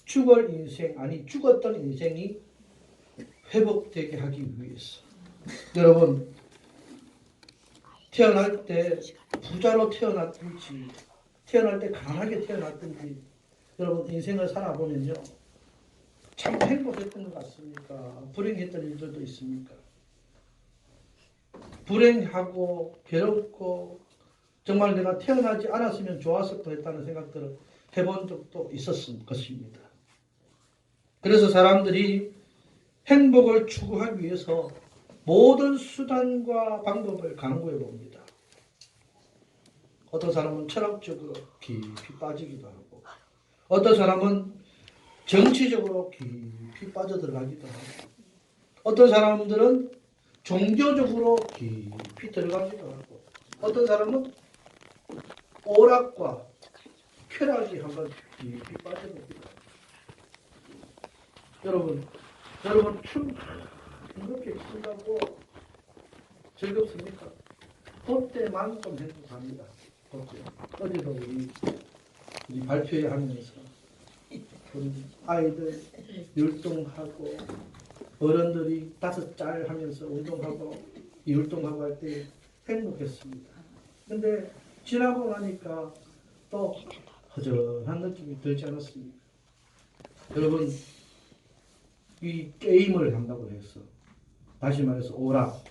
죽을 인생, 아니 죽었던 인생이 회복되게 하기 위해서. 여러분, 태어날 때 부자로 태어났든지 태어날 때 가난하게 태어났든지 여러분 인생을 살아보면요 참 행복했던 것 같습니까? 불행했던 일들도 있습니까? 불행하고 괴롭고 정말 내가 태어나지 않았으면 좋았을 뻔했다는 생각들을 해본 적도 있었을 것입니다. 그래서 사람들이 행복을 추구하기 위해서 모든 수단과 방법을 강구해 봅니다. 어떤 사람은 철학적으로 깊이 빠지기도 하고 어떤 사람은 정치적으로 깊이 빠져들어가기도 하고 어떤 사람들은 종교적으로 깊이 들어가기도 하고 어떤 사람은 오락과 쾌락이 한번 깊이 빠져들기도 하고 여러분 춤 이렇게 추다고 즐겁습니까? 그때만큼 행복합니다. 어제도 우리 발표회 하면서 아이들 율동하고 어른들이 5짤 하면서 운동하고 율동하고 할 때 행복했습니다. 근데 지나고 나니까 또 허전한 느낌이 들지 않았습니까? 여러분 이 게임을 한다고 해서 다시 말해서 오락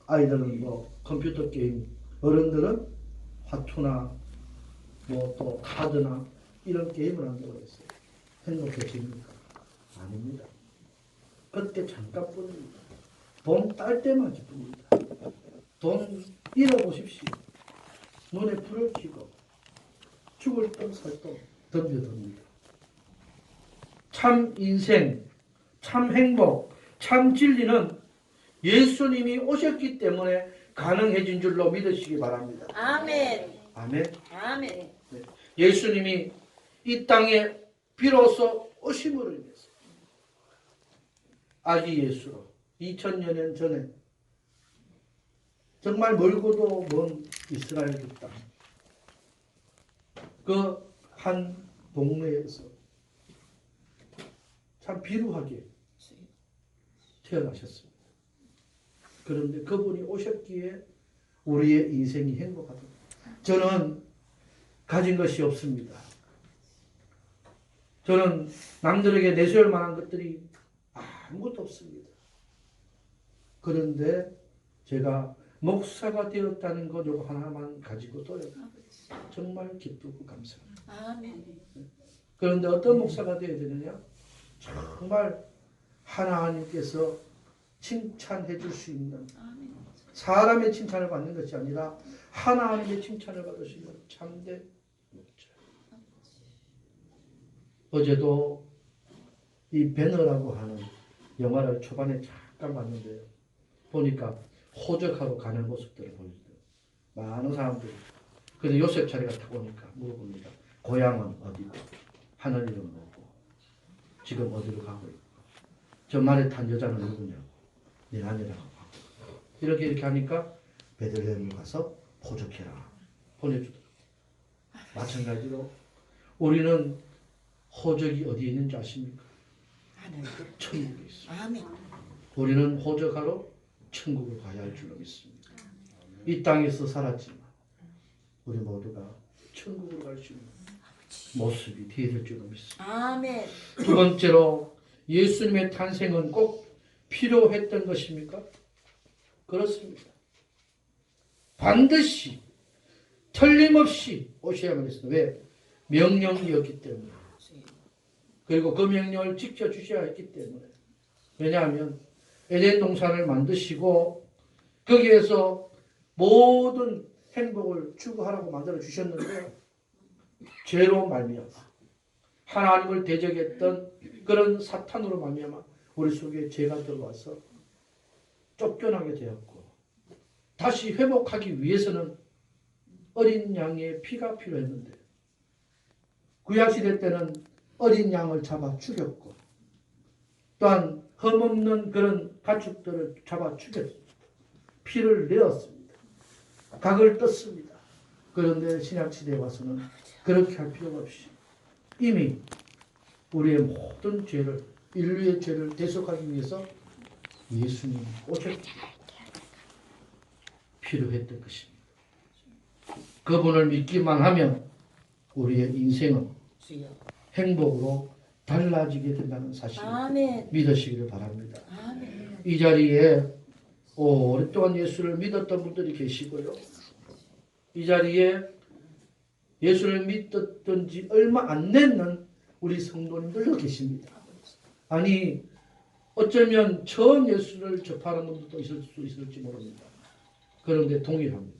아이들은 뭐 컴퓨터 게임 어른들은 화투나 뭐 또 카드나 이런 게임을 한다고 해서 행복해집니까? 아닙니다. 그때 잠깐뿐입니다. 돈 딸 때만 기쁩니다. 돈 잃어보십시오. 눈에 불을 켜고 죽을 똥 살똥 덤벼듭니다. 참 인생, 참 행복, 참 진리는 예수님이 오셨기 때문에 가능해진 줄로 믿으시기 바랍니다. 아멘. 아멘. 아멘. 네. 예수님이 이 땅에 비로소 오심으로 인해서 아기 예수로 2000년 전에 정말 멀고도 먼 이스라엘 그 땅, 그 한 동네에서 참 비루하게 태어나셨습니다. 그런데 그분이 오셨기에 우리의 인생이 행복하다. 저는 가진 것이 없습니다. 저는 남들에게 내세울 만한 것들이 아무것도 없습니다. 그런데 제가 목사가 되었다는 것 요거 하나만 가지고도 정말 기쁘고 감사합니다. 아멘. 그런데 어떤 목사가 되어야 되느냐? 정말 하나님께서 칭찬해 줄 수 있는 사람의 칭찬을 받는 것이 아니라 하나님의 칭찬을 받을 수 있는 참된 목자. 어제도 이 배너라고 하는 영화를 초반에 잠깐 봤는데요. 보니까 호적하러 가는 모습들을 보여주더라고요. 많은 사람들이. 그래서 요셉 차례가 딱 오니까 물어봅니다. 고향은 어디고 하늘 이름 뭐고 지금 어디로 가고 있고 저 말에 탄 여자는 누구냐고 네 아내라고 하고 이렇게 하니까 베들레헴을 가서 호적해라 보내주더라고요. 마찬가지로 우리는 호적이 어디에 있는지 아십니까? 천국에 있습니다. 아멘. 우리는 호적하러 천국을 가야 할 줄로 믿습니다. 이 땅에서 살았지만 우리 모두가 천국으로 갈 수 있는 모습이 되어야 될 줄로 믿습니다. 아멘. 두 번째로 예수님의 탄생은 꼭 필요했던 것입니까? 그렇습니다. 반드시 틀림없이 오셔야만 했습니다. 왜? 명령이었기 때문에. 그리고 그 명령을 지켜주셔야 했기 때문에. 왜냐하면 에덴 동산을 만드시고 거기에서 모든 행복을 추구하라고 만들어 주셨는데 죄로 말미암아 하나님을 대적했던 그런 사탄으로 말미암아 우리 속에 죄가 들어와서 쫓겨나게 되었고 다시 회복하기 위해서는 어린 양의 피가 필요했는데 구약시대 때는 어린 양을 잡아 죽였고 또한 흠없는 그런 가축들을 잡아 죽였습니다. 피를 내었습니다. 각을 떴습니다. 그런데 신약시대에 와서는 그렇게 할 필요가 없이 이미 우리의 모든 죄를, 인류의 죄를 대속하기 위해서 예수님이 오셨 필요했던 것입니다. 그분을 믿기만 하면 우리의 인생은 주여. 행복으로 달라지게 된다는 사실을 아멘. 믿으시기를 바랍니다. 아멘. 이 자리에 오랫동안 예수를 믿었던 분들이 계시고요. 이 자리에 예수를 믿었던 지 얼마 안 됐는 우리 성도님들도 계십니다. 아니 어쩌면 처음 예수를 접하는 분들도 있을 수 있을지 모릅니다. 그런데 동일합니다.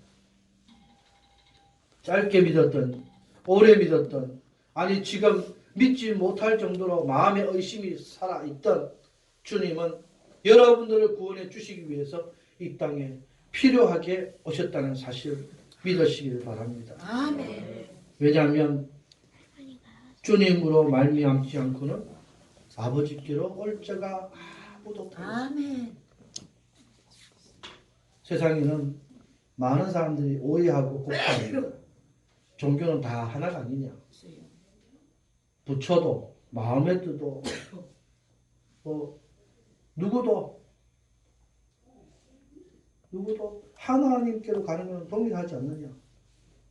짧게 믿었던, 오래 믿었던, 아니 지금 믿지 못할 정도로 마음의 의심이 살아있던 주님은 여러분들을 구원해 주시기 위해서 이 땅에 필요하게 오셨다는 사실을 믿으시기를 바랍니다. 아멘. 왜냐하면 주님으로 말미암지 않고는 아버지께로 올 자가 아무도 없다. 아멘. 세상에는 많은 사람들이 오해하고 곡합니다. 종교는 다 하나가 아니냐. 주여. 부처도 마음의 뜻도 누구도 하나님께로 가는 것은 동일하지 않느냐.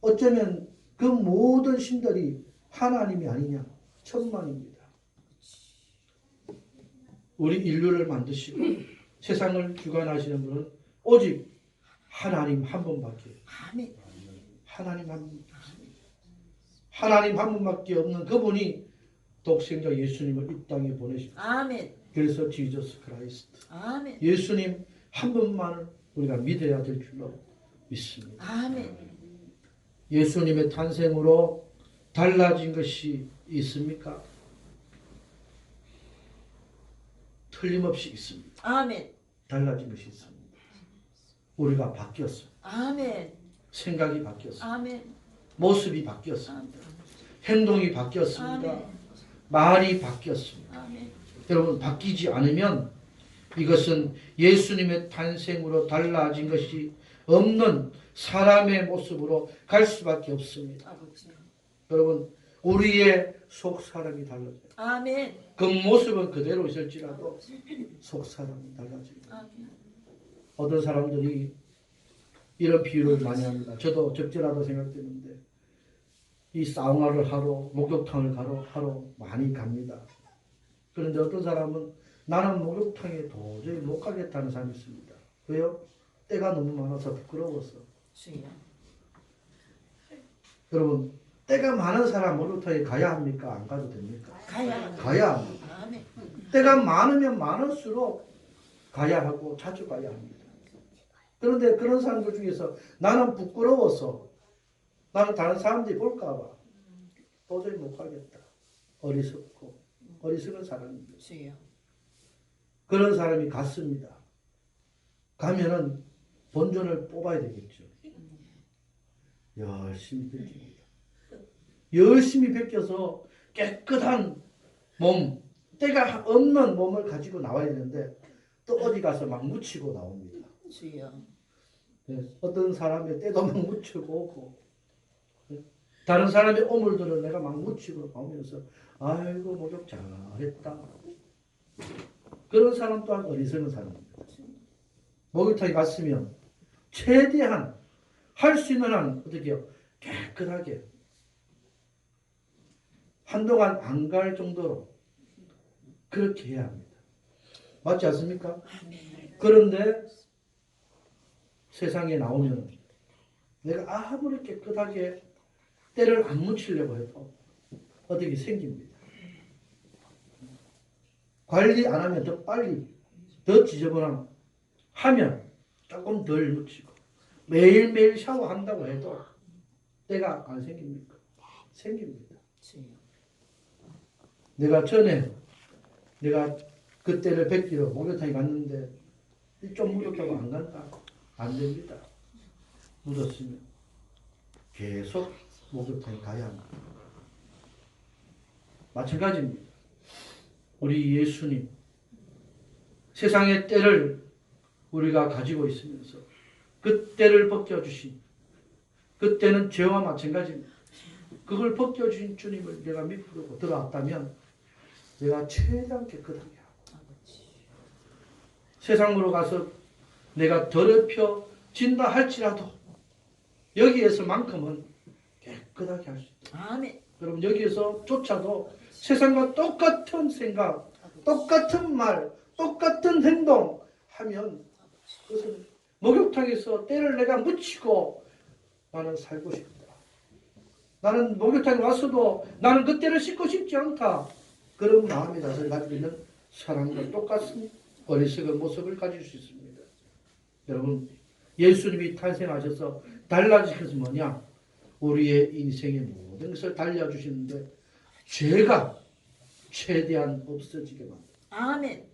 어쩌면 그 모든 신들이 하나님이 아니냐. 천만입니다. 우리 인류를 만드시고 세상을 주관하시는 분은 오직 하나님 한 분밖에. 아멘. 하나님 한 분밖에 없습니다. 하나님 한 분밖에 없는 그분이 독생자 예수님을 이 땅에 보내십니다. 아멘. 그래서 지저스 크라이스트. 아멘. 예수님 한 분만을 우리가 믿어야 될 줄로 믿습니다. 아멘. 예수님의 탄생으로 달라진 것이 있습니까? 틀림없이 있습니다. 아멘. 달라진 것이 있습니다. 우리가 바뀌었습니다. 아멘. 생각이 바뀌었습니다. 아멘. 모습이 바뀌었습니다. 아멘. 행동이 바뀌었습니다. 아멘. 말이 바뀌었습니다. 아멘. 여러분 바뀌지 않으면 이것은 예수님의 탄생으로 달라진 것이 없는 사람의 모습으로 갈 수밖에 없습니다. 아버지. 여러분 우리의 속 사람이 달라져요. 아멘. 그 모습은 그대로 있을지라도 속 사람이 달라집니다. 아멘. 어떤 사람들이 이런 비유를 많이 합니다. 저도 적절하다 생각되는데 이 사우나를 하러 목욕탕을 하러 많이 갑니다. 그런데 어떤 사람은 나는 목욕탕에 도저히 못 가겠다는 사람이 있습니다. 왜요? 때가 너무 많아서 부끄러워서. 주여. 여러분 때가 많은 사람 목욕탕에 가야 합니까? 안 가도 됩니까? 가야 합니다. 아멘. 때가 많으면 많을수록 가야 하고 자주 가야 합니다. 그런데 그런 사람들 중에서 나는 부끄러워서 나는 다른 사람들이 볼까 봐 도저히 못 가겠다. 어리석은 사람입니다. 주여. 그런 사람이 갔습니다. 가면은 본전을 뽑아야 되겠죠. 열심히 베낍니다. 열심히 베껴서 깨끗한 몸, 때가 없는 몸을 가지고 나와야 되는데 또 어디 가서 막 묻히고 나옵니다. 주여. 어떤 사람의 때도 막 묻히고 오고 다른 사람의 오물들을 내가 막 묻히고 나오면서 아이고 목욕 잘했다. 그런 사람 또한 어리석은 사람입니다. 목욕탕에 갔으면 최대한 할 수 있는 한 어떻게 해요? 깨끗하게 한동안 안 갈 정도로 그렇게 해야 합니다. 맞지 않습니까? 그런데 세상에 나오면 내가 아무리 깨끗하게 때를 안 묻히려고 해도 어떻게 생깁니다. 관리 안 하면 더 빨리 더 지저분함 하면 조금 덜 묻히고 매일매일 샤워한다고 해도 때가 안 생깁니까? 생깁니다. 주여. 내가 전에 내가 그때를 뵙기로 목욕탕에 갔는데 좀 묻었다고 안 간다. 안 됩니다. 묻었으면 계속 목욕탕에 가야 합니다. 마찬가지입니다. 우리 예수님 세상의 때를 우리가 가지고 있으면서 그 때를 벗겨주신 그때는 죄와 마찬가지입니다. 그걸 벗겨주신 주님을 내가 믿고 들어왔다면 내가 최대한 깨끗하게 하고 세상으로 가서 내가 더럽혀진다 할지라도 여기에서만큼은 깨끗하게 할 수 있다. 아멘. 여러분 여기에서조차도 세상과 똑같은 생각, 똑같은 말, 똑같은 행동 하면 그것은 목욕탕에서 때를 내가 묻히고 나는 살고 싶다. 나는 목욕탕에 왔어도 나는 그 때를 씻고 싶지 않다. 그런 마음이 다서 가지고 있는 사람과 똑같은 어리석은 모습을 가질 수 있습니다. 여러분 예수님이 탄생하셔서 달라진 것은 뭐냐? 우리의 인생의 모든 것을 달려주시는데 죄가 최대한 없어지게 만듭니다. 아멘.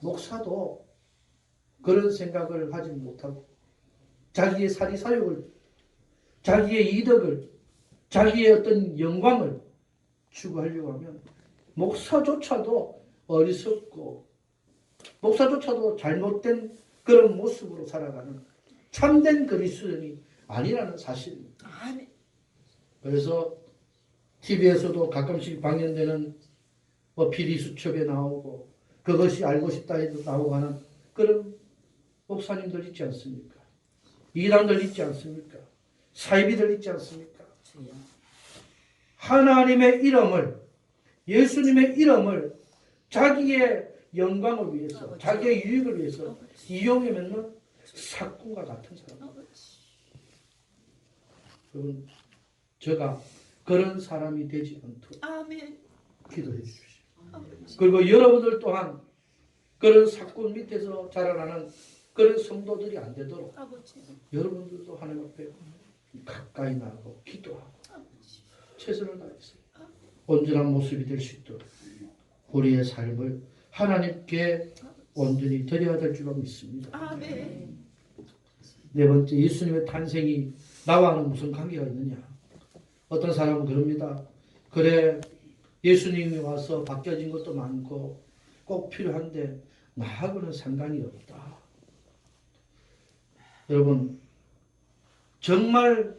목사도 그런 생각을 하지 못하고 자기의 사리사욕을, 자기의 이덕을, 자기의 어떤 영광을 추구하려고 하면 목사조차도 어리석고 목사조차도 잘못된 그런 모습으로 살아가는 참된 그리스도인이 아니라는 사실입니다. 아멘. 그래서 TV에서도 가끔씩 방영되는 비리수첩에 나오고 그것이 알고 싶다 해도 나오고 하는 그런 목사님들 있지 않습니까? 이단들 있지 않습니까? 사이비들 있지 않습니까? 주여. 하나님의 이름을, 예수님의 이름을 자기의 영광을 위해서, 자기의 유익을 위해서 이용해 맺는 사꾼과 같은 사람. 여러분, 제가 그런 사람이 되지 않도록 아멘. 기도해 주십시오. 그리고 여러분들 또한 그런 사꾼 밑에서 자라나는 그런 성도들이 안 되도록 아버지. 여러분들도 하나님 앞에 가까이 나가고 기도하고 최선을 다해서 온전한 모습이 될 수 있도록 우리의 삶을 하나님께 온전히 드려야 될 줄 믿습니다. 아멘. 네 번째, 예수님의 탄생이 나와는 무슨 관계가 있느냐? 어떤 사람은 그럽니다. 그래, 예수님이 와서 바뀌어진 것도 많고 꼭 필요한데 나하고는 상관이 없다. 여러분, 정말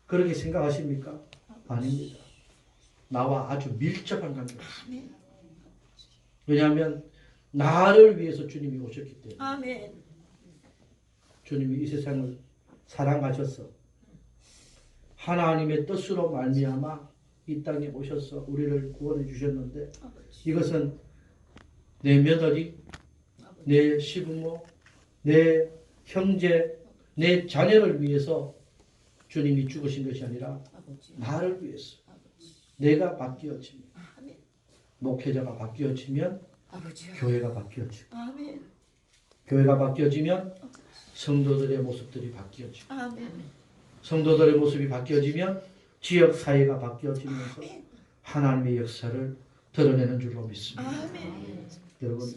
그렇게 생각하십니까? 아닙니다. 나와 아주 밀접한 관계가 있습니다. 왜냐하면 나를 위해서 주님이 오셨기 때문에. 아멘. 주님이 이 세상을 사랑하셔서 하나님의 뜻으로 말미암아 이 땅에 오셔서 우리를 구원해 주셨는데, 이것은 내 며느리, 내 시부모, 내 형제, 내 자녀를 위해서 주님이 죽으신 것이 아니라 나를 위해서. 내가 바뀌어지면, 목회자가 바뀌어지면 교회가 바뀌어지고, 아멘. 교회가 바뀌어지면 성도들의 모습들이 바뀌어지고, 아멘. 성도들의 모습이 바뀌어지면 지역 사회가 바뀌어지면서 하나님의 역사를 드러내는 줄로 믿습니다. 아멘. 여러분,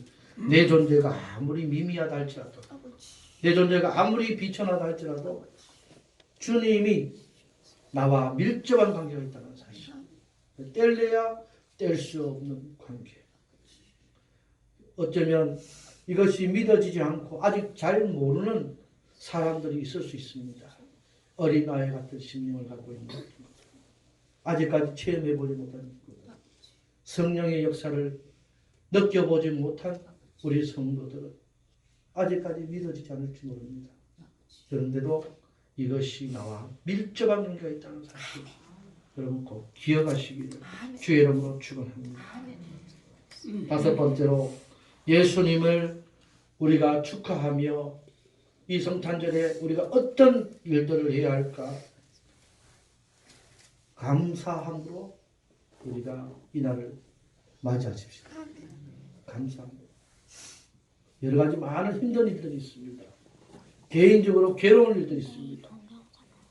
내 존재가 아무리 미미하다 할지라도, 내 존재가 아무리 비천하다 할지라도 주님이 나와 밀접한 관계가 있다는 사실. 뗄래야 뗄 수 없는 관계. 어쩌면 이것이 믿어지지 않고 아직 잘 모르는 사람들이 있을 수 있습니다. 어린아이 같은 심령을 갖고 있는 것. 아직까지 체험해보지 못한 것. 성령의 역사를 느껴보지 못한 우리 성도들은 아직까지 믿어지지 않을지 모릅니다. 그런데도 이것이 나와 밀접한 관계가 있다는 사실, 여러분 꼭 기억하시기를 주의 이름으로 축원합니다. 다섯 번째로, 예수님을 우리가 축하하며 이 성탄절에 우리가 어떤 일들을 해야 할까? 감사함으로 우리가 이날을 맞이하십시오. 감사합니다. 여러 가지 많은 힘든 일들이 있습니다. 개인적으로 괴로운 일들이 있습니다.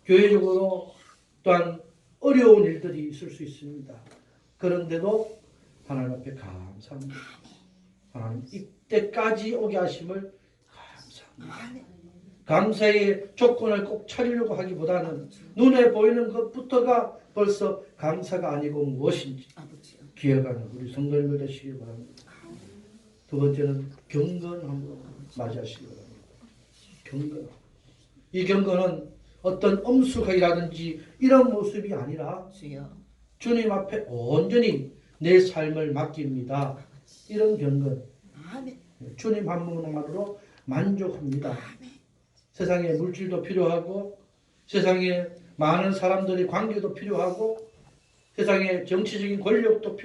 교회적으로 또한 어려운 일들이 있을 수 있습니다. 그런데도 하나님 앞에 감사합니다. 하나님 이때까지 오게 하심을 감사합니다. 감사의 조건을 꼭 차리려고 하기보다는 눈에 보이는 것부터가 벌써 감사가 아니고 무엇인지 기억하는 우리 성도님들 되시기 바랍니다. 두 번째는 경건함으로 맞이하시기 바랍니다. 경건. 이 경건은 어떤 엄숙하기라든지 이런 모습이 아니라 주님 앞에 온전히 내 삶을 맡깁니다. 이런 경건. 아멘. 주님 한 분만으로 만족합니다. 아멘. 세상에 물질도 필요하고 세상에 많은 사람들의 관계도 필요하고 세상에 정치적인 권력도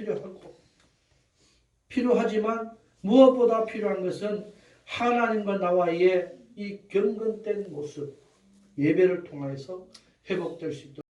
필요하지만 무엇보다 필요한 것은 하나님과 나와의 이 경건된 모습, 예배를 통해서 회복될 수 있도록